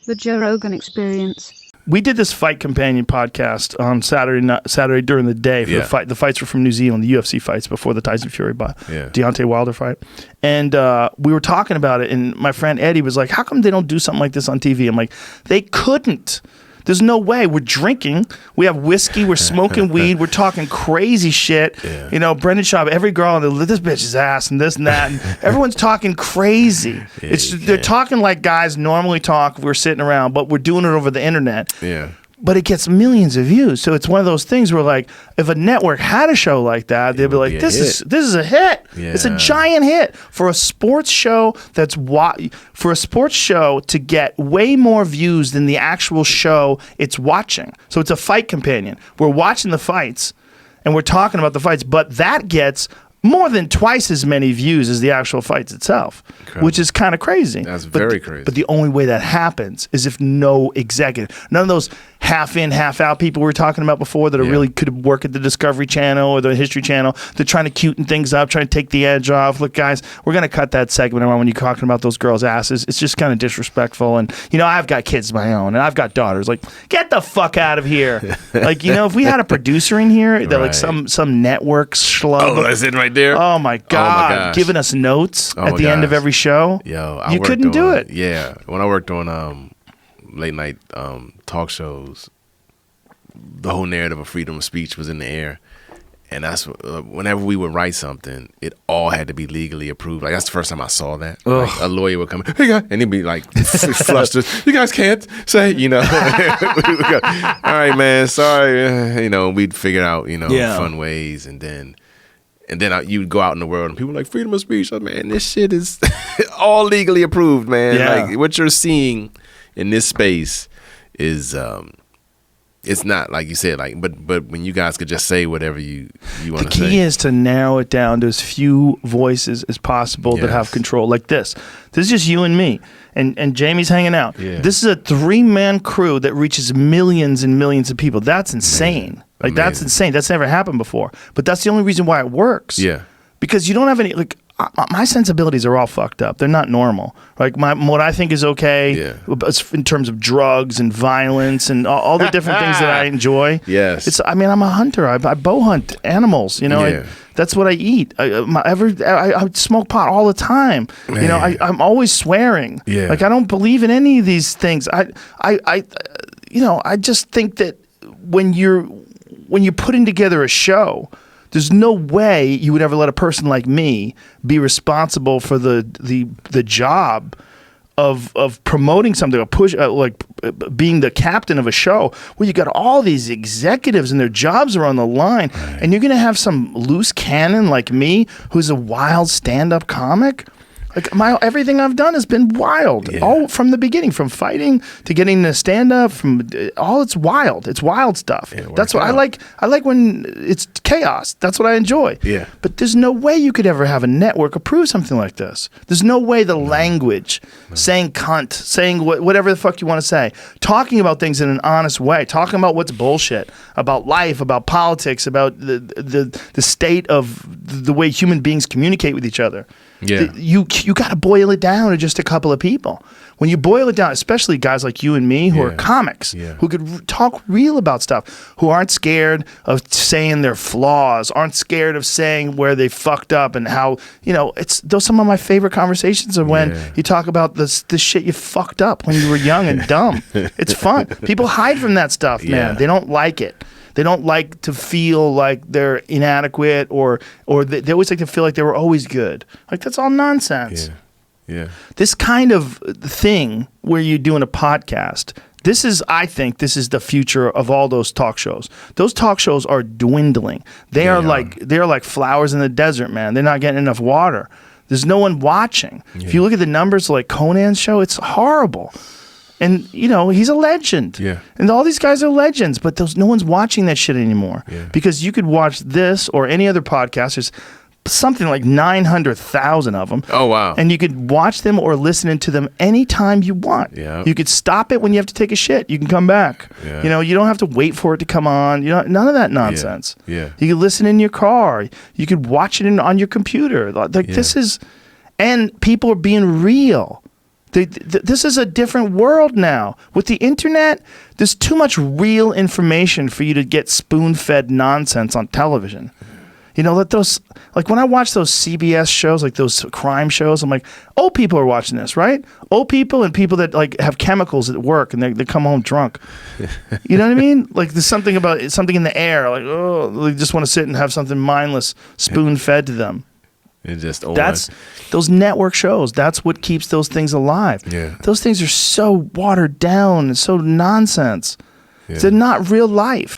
The Joe Rogan Experience. We did this fight companion podcast on Saturday during the day for the fight. The fights were from New Zealand, the UFC fights before the Tyson Fury Deontay Wilder fight. And we were talking about it, and my friend Eddie was like, how come they don't do something like this on TV? I'm like, they couldn't. There's no way. We're drinking. We have whiskey. We're smoking weed. We're talking crazy shit. Yeah. You know, Brendan Schaub, every girl, this bitch's ass and this and that. And everyone's talking crazy. They're talking like guys normally talk if we're sitting around, but we're doing it over the internet. Yeah. But it gets millions of views. So it's one of those things where, like, if a network had a show like that, they'd be like, this is a hit. Yeah. It's a giant hit for a sports show for a sports show to get way more views than the actual show it's watching. So it's a fight companion. We're watching the fights and we're talking about the fights, but that gets more than twice as many views as the actual fights itself, which is kind of crazy. That's very crazy. But the only way that happens is if no executive, none of those half in, half out people we were talking about before that are really could work at the Discovery Channel or the History Channel. They're trying to cuten things up, trying to take the edge off. Look, guys, we're going to cut that segment around when you're talking about those girls' asses. It's just kind of disrespectful. And, you know, I've got kids of my own, and I've got daughters. Like, get the fuck out of here. Like, you know, if we had a producer in here that, like, some network schlub. Oh, that's it right there? Oh, my God. Giving us notes at the end of every show. Yo, you couldn't do it. Yeah. When I worked on late night talk shows, the whole narrative of freedom of speech was in the air, and that's whenever we would write something, it all had to be legally approved. Like, that's the first time I saw that. Like, a lawyer would come, hey guys, and he'd be like flustered. You guys can't say, you know. Go, all right, man, sorry. You know, we'd figure out, you know, fun ways, and then you'd go out in the world and people were like, freedom of speech. Like, man, this shit is all legally approved, man. Yeah. Like, what you're seeing in this space is it's not like you said, like, but when you guys could just say whatever you want to say. The key is to narrow it down to as few voices as possible that have control. Like this. This is just you and me. And Jamie's hanging out. Yeah. This is a 3-man crew that reaches millions and millions of people. That's insane. Like, that's insane. That's never happened before. But that's the only reason why it works. Yeah. Because you don't have any, like, my sensibilities are all fucked up. They're not normal. Like, what I think is okay in terms of drugs and violence and all the different things that I enjoy. Yes. I'm a hunter. I bow hunt animals, you know. That's what I eat. I smoke pot all the time. Man. You know, I'm always swearing. Yeah. Like, I don't believe in any of these things. I just think that when you're putting together a show, there's no way you would ever let a person like me be responsible for the job of promoting something, or push like being the captain of a show where you got all these executives and their jobs are on the line, and you're gonna have some loose cannon like me who's a wild stand-up comic. Like, everything I've done has been wild, all from the beginning, from fighting to getting to stand up. It's wild. It's wild stuff. That's what I like. I like when it's chaos. That's what I enjoy. Yeah. But there's no way you could ever have a network approve something like this. There's no way the language, saying cunt, saying whatever the fuck you want to say, talking about things in an honest way, talking about what's bullshit, about life, about politics, about the state of the way human beings communicate with each other. Yeah. You got to boil it down to just a couple of people. When you boil it down, especially guys like you and me who are comics, who could talk real about stuff, who aren't scared of saying their flaws, aren't scared of saying where they fucked up and how, you know, those some of my favorite conversations are when you talk about the shit you fucked up when you were young and dumb. It's fun. People hide from that stuff, man. They don't like it. They don't like to feel like they're inadequate or they always like to feel like they were always good. Like, that's all nonsense. Yeah. This kind of thing where you're doing a podcast, I think this is the future of all those talk shows. Those talk shows are dwindling. They're like flowers in the desert, man. They're not getting enough water. There's no one watching. Yeah. If you look at the numbers like Conan's show, it's horrible. And, you know, he's a legend. Yeah. And all these guys are legends, but no one's watching that shit anymore. Yeah. Because you could watch this or any other podcast. There's something like 900,000 of them. Oh, wow. And you could watch them or listen to them anytime you want. Yeah. You could stop it when you have to take a shit. You can come back. Yeah. You know, you don't have to wait for it to come on. You know, none of that nonsense. Yeah. You could listen in your car. You could watch it on your computer. Like, this is... And people are being real. This is a different world now. With the internet, there's too much real information for you to get spoon-fed nonsense on television. You know, let those, like when I watch those CBS shows, like those crime shows, I'm like, old people are watching this, right? Old people and people that like have chemicals at work and they come home drunk. You know what I mean? Like there's something about something in the air, like, oh, they just want to sit and have something mindless spoon-fed to them. And just that's those network shows. That's what keeps those things alive. Yeah. Those things are so watered down and so nonsense. Yeah. They're not real life.